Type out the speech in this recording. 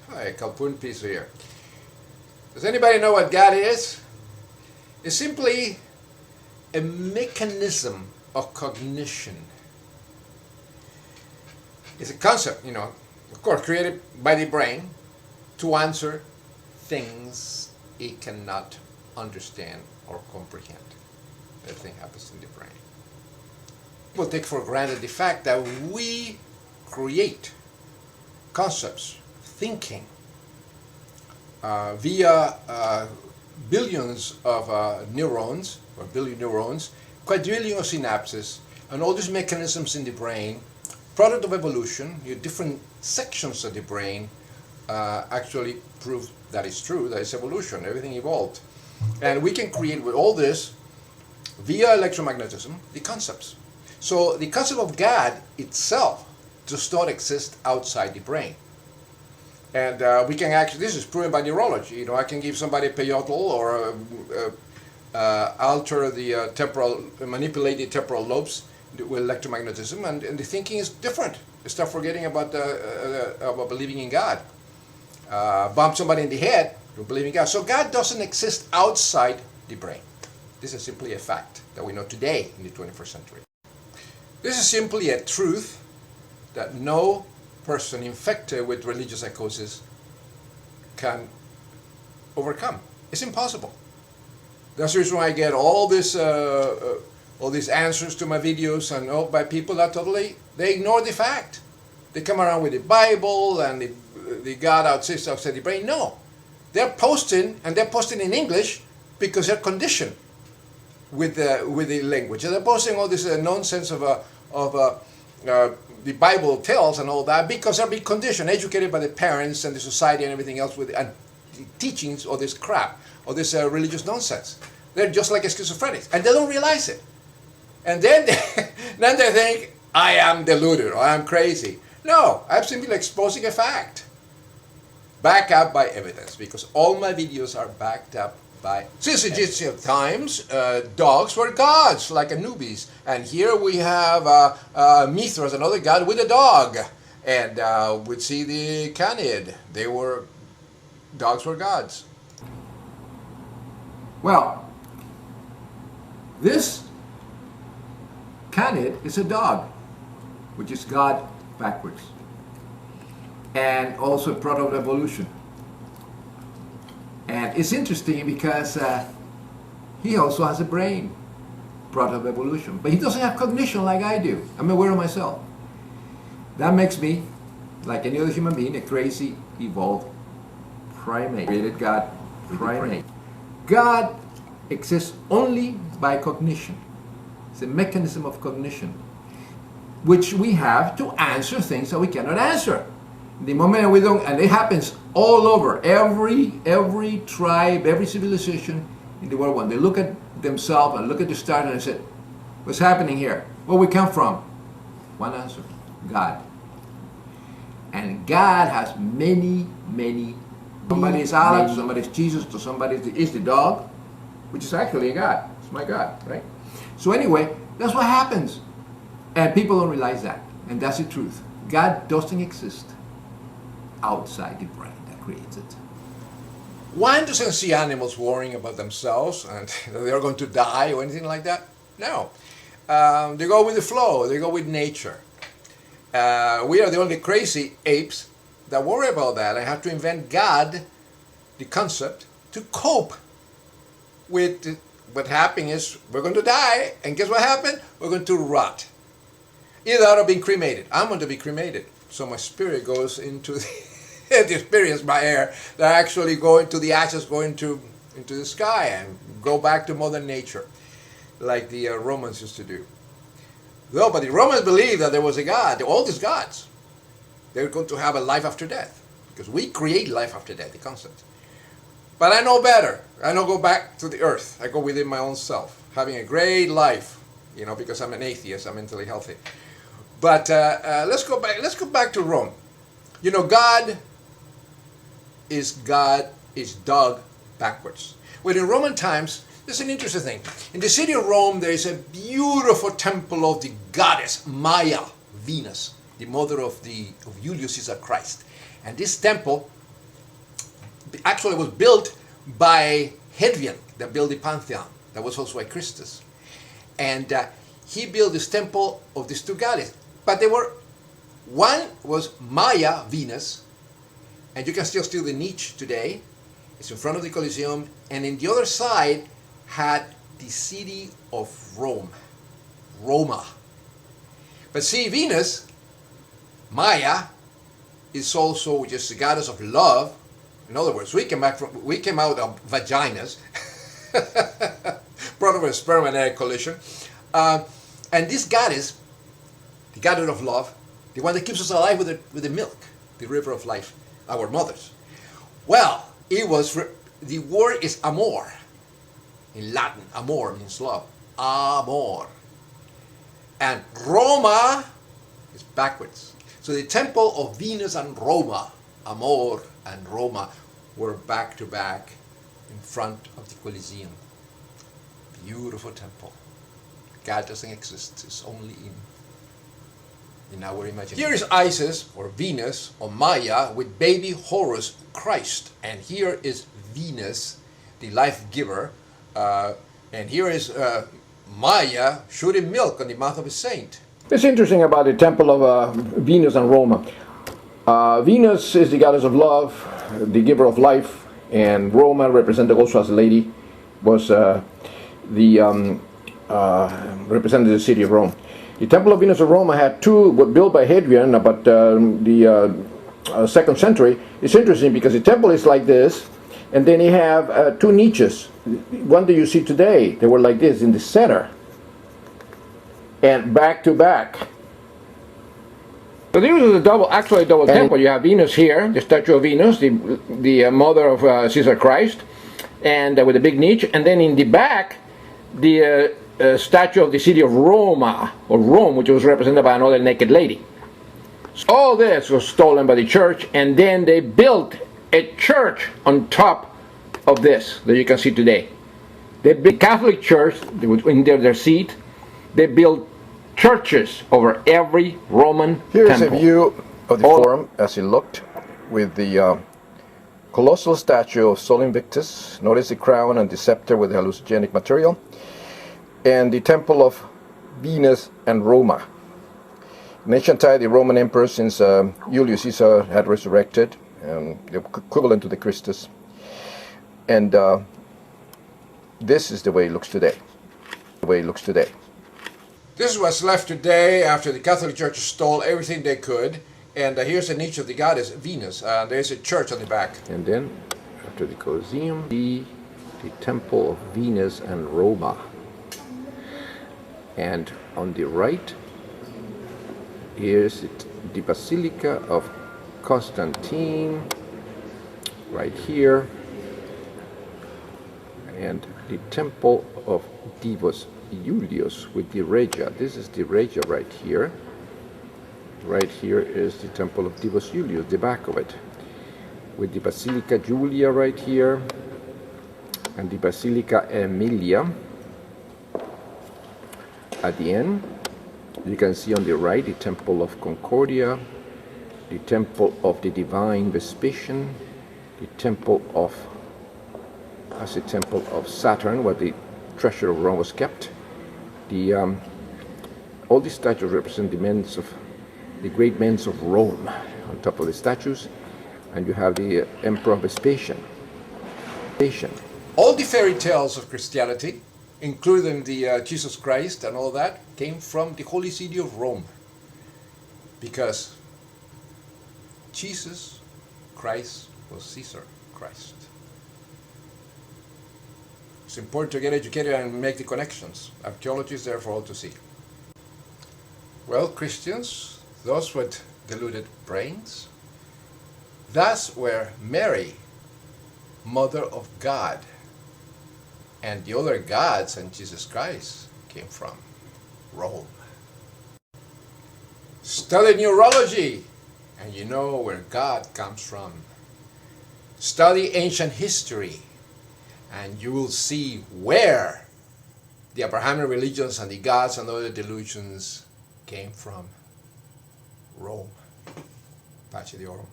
Hi, Kalpun piece here. Does anybody know what God is? It's simply a mechanism of cognition. It's a concept, of course, created by the brain to answer things it cannot understand or comprehend. That thing happens in the brain. People take for granted the fact that we create concepts, thinking, via billions of neurons, or billion neurons, quadrillion of synapses, and all these mechanisms in the brain, product of evolution, different sections of the brain actually prove that it's true, that it's evolution, everything evolved. And we can create with all this, via electromagnetism, the concepts. So the concept of God itself does not exist outside the brain. And we can actually, this is proven by neurology. I can give somebody peyote or alter the manipulate the temporal lobes with electromagnetism, and the thinking is different. You start forgetting about believing in God. Bump somebody in the head, you believe in God. So God doesn't exist outside the brain. This is simply a fact that we know today in the 21st century. This is simply a truth that no person infected with religious psychosis can overcome. It's impossible. That's the reason why I get all these answers to my videos and by people that they ignore the fact. They come around with the Bible and the God outside the brain. No, they're posting, and they're posting in English because they're conditioned with the language. And they're posting all this nonsense of the Bible tells and all that because they're being conditioned, educated by the parents and the society and everything else with and the teachings or this crap or this religious nonsense. They're just like schizophrenics, and they don't realize it. And then they think, I am deluded or I'm crazy. No, I'm simply exposing a fact. Backed up by evidence, because all my videos are backed up by. Since Egyptian times, dogs were gods, like Anubis. And here we have Mithras, another god with a dog. And we'd see the Canid. Dogs were gods. Well, this Canid is a dog, which is God backwards. And also a product of evolution. And it's interesting because he also has a brain, product of evolution. But he doesn't have cognition like I do. I'm aware of myself. That makes me, like any other human being, a crazy, evolved primate. Created God, primate. God exists only by cognition. It's a mechanism of cognition, which we have to answer things that we cannot answer. The moment we don't, and it happens all over, every tribe, every civilization in the world, when they look at themselves and look at the stars and say, what's happening here? Where we come from? One answer, God. And God has many. Somebody is Allah, somebody is Jesus, to somebody is the dog, which is actually a God. It's my God, right? So anyway, that's what happens. And people don't realize that. And that's the truth. God doesn't exist outside the brain that creates it. One doesn't see animals worrying about themselves and they're going to die or anything like that. No. They go with the flow. They go with nature. We are the only crazy apes that worry about that. I have to invent God, the concept, to cope with what happening is we're going to die, and guess what happened? We're going to rot. Either out of being cremated. I'm going to be cremated. So my spirit goes into the experience by air. That actually go into the ashes, go into the sky and go back to Mother Nature, like the Romans used to do. No, but the Romans believed that there was a God. All these gods, they're going to have a life after death, because we create life after death, the concept. But I know better. I don't go back to the earth. I go within my own self, having a great life, because I'm an atheist. I'm mentally healthy. But let's go back. Let's go back to Rome. God is dog backwards. Well, in Roman times, there's an interesting thing. In the city of Rome, there is a beautiful temple of the goddess Maya, Venus, the mother of Julius Caesar Christ. And this temple Actually, it was built by Hadrian, that built the Pantheon. That was also by Christus. And he built this temple of these two goddesses. But they were, one was Maya, Venus, and you can still see the niche today. It's in front of the Colosseum. And in the other side had the city of Rome, Roma. But see, Venus, Maya, is also just the goddess of love. In other words, we came out of vaginas, brought over a sperm and egg collision. And this goddess, the goddess of love, the one that keeps us alive with the milk, the river of life, our mothers. Well, it was, the word is amoR. In Latin, amoR means love. amoR. And Roma is backwards. So the temple of Venus and Roma, amoR and Roma, were back to back in front of the Colosseum. Beautiful temple. God doesn't exist, it's only in our imagination. Here is Isis, or Venus, or Maya, with baby Horus, Christ. And here is Venus, the life giver. And here is Maya shooting milk on the mouth of a saint. It's interesting about the temple of Venus and Roma. Venus is the goddess of love, the giver of life, and Roma, represented also as a lady, was represented the city of Rome. The temple of Venus of Roma had two, were built by Hadrian about the 2nd century. It's interesting because the temple is like this, and then you have two niches. One that you see today, they were like this in the center, and back to back. So this is a double temple. You have Venus here, the statue of Venus, the mother of Caesar Christ, and with a big niche, and then in the back, the statue of the city of Roma, or Rome, which was represented by another naked lady. So all this was stolen by the church, and then they built a church on top of this that you can see today. They built Catholic Church in their seat. They built churches over every Roman Here's temple. a view of the forum as it looked, with the colossal statue of Sol Invictus. Notice the crown and the scepter with the hallucinogenic material. And the temple of Venus and Roma. In ancient time, the Roman emperor, since Julius Caesar had resurrected, the equivalent to the Christus. And this is the way it looks today. The way it looks today. This is what's left today after the Catholic Church stole everything they could. And here's a niche of the goddess Venus. There's a church on the back. And then, after the Colosseum, the temple of Venus and Roma. And on the right, here's the Basilica of Constantine, right here. And the temple of Divus Iulius with the Regia. This is the Regia right here. Right here is the temple of Divus Iulius, the back of it. With the Basilica Julia right here. And the Basilica Aemilia. At the end, you can see on the right the temple of Concordia, the temple of the divine Vespasian, the temple of Saturn, where the treasure of Rome was kept. All these statues represent the great men of Rome on top of the statues, and you have the Emperor Vespasian. All the fairy tales of Christianity, including the Jesus Christ and all that, came from the holy city of Rome. Because Jesus Christ was Caesar Christ. It's important to get educated and make the connections. Archaeology is there for all to see. Well, Christians, those with deluded brains, that's where Mary, Mother of God, and the other gods and Jesus Christ came from Rome. Study neurology, and you know where God comes from. Study ancient history, and you will see where the Abrahamic religions and the gods and other delusions came from. Rome. Pace de Oro.